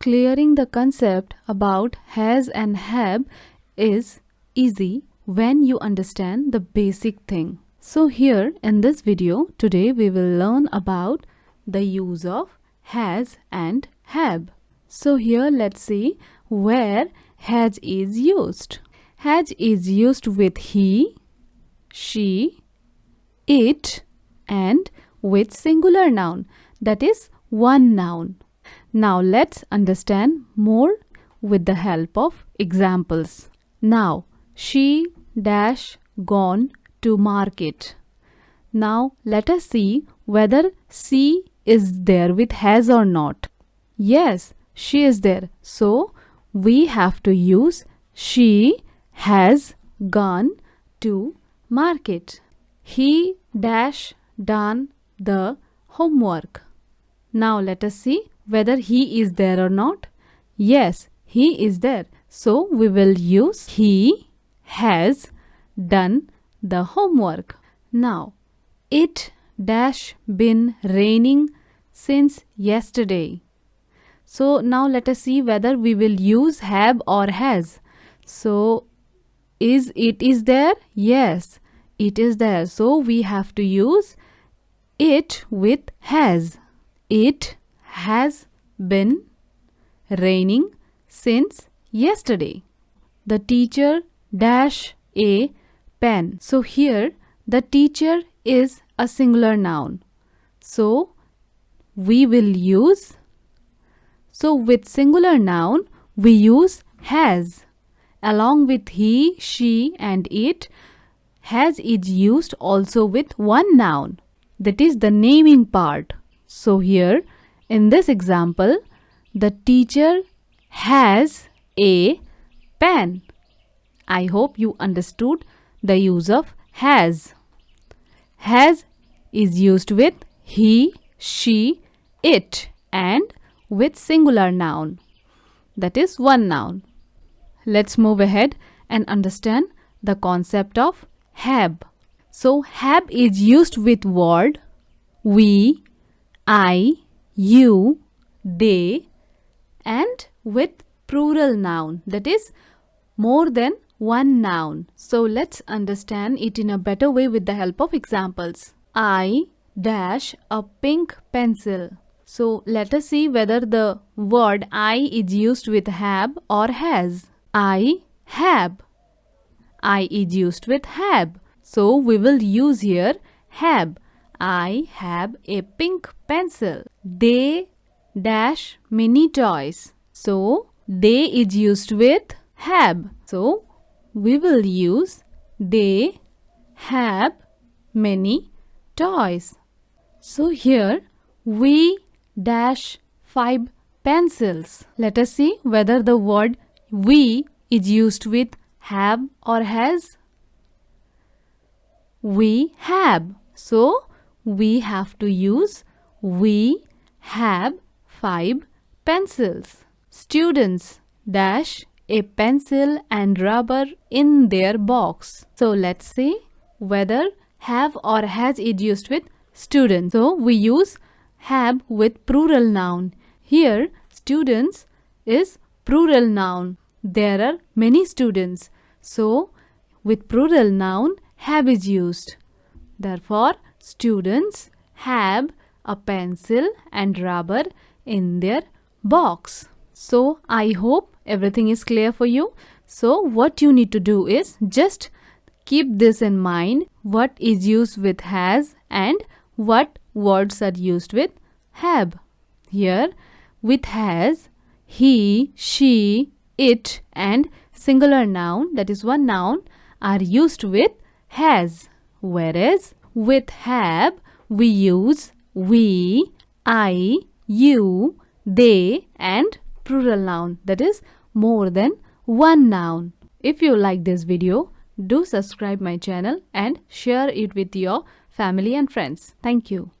Clearing the concept about has and have is easy when you understand the basic thing. So here in this video, today we will learn about the use of has and have. So here let's see where has is used. Has is used with he, she, it and with singular noun, that is one noun. Now let's understand more with the help of examples. Now she dash gone to market. Now let us see whether she is there with has or not. Yes, she is there. So we have to use she has gone to market. He dash done the homework. Now let us see whether he is there or not. Yes, he is there. So we will use he has done the homework. Now it dash been raining since yesterday. So now let us see whether we will use have or has. So is there? Yes, it is there. So we have to use it with has. It has been raining since yesterday. The teacher dash a pen. So here the teacher is a singular noun. So we will use, so with singular noun we use has. Along with he, she and it, has is used also with one noun, that is the naming part. So here in this example, the teacher has a pen. I hope you understood the use of has. Has is used with he, she, it and with singular noun, that is one noun. Let's move ahead and understand the concept of have. So have is used with word we, I, you, they and with plural noun, that is more than one noun. So let's understand it in a better way with the help of examples. I dash a pink pencil. So let us see whether the word I is used with have or has. I have. I is used with have. So we will use here have. I have a pink pencil. They dash many toys. So they is used with have. So we will use they have many toys. So here we dash 5 pencils. Let us see whether the word we is used with have or has. We have. So we have to use we have 5 pencils. Students dash a pencil and rubber in their box. So let's see whether have or has is used with students. So we use have with plural noun. Here students is plural noun. There are many students. So with plural noun have is used. Therefore students have a pencil and rubber in their box. So I hope everything is clear for you. So what you need to do is just keep this in mind, what is used with has and what words are used with have. Here with has, he, she, it and singular noun, that is one noun, are used with has. Whereas with have we use we, I, you, they and plural noun, that is more than one noun. If you like this video, do subscribe my channel and share it with your family and friends. Thank you.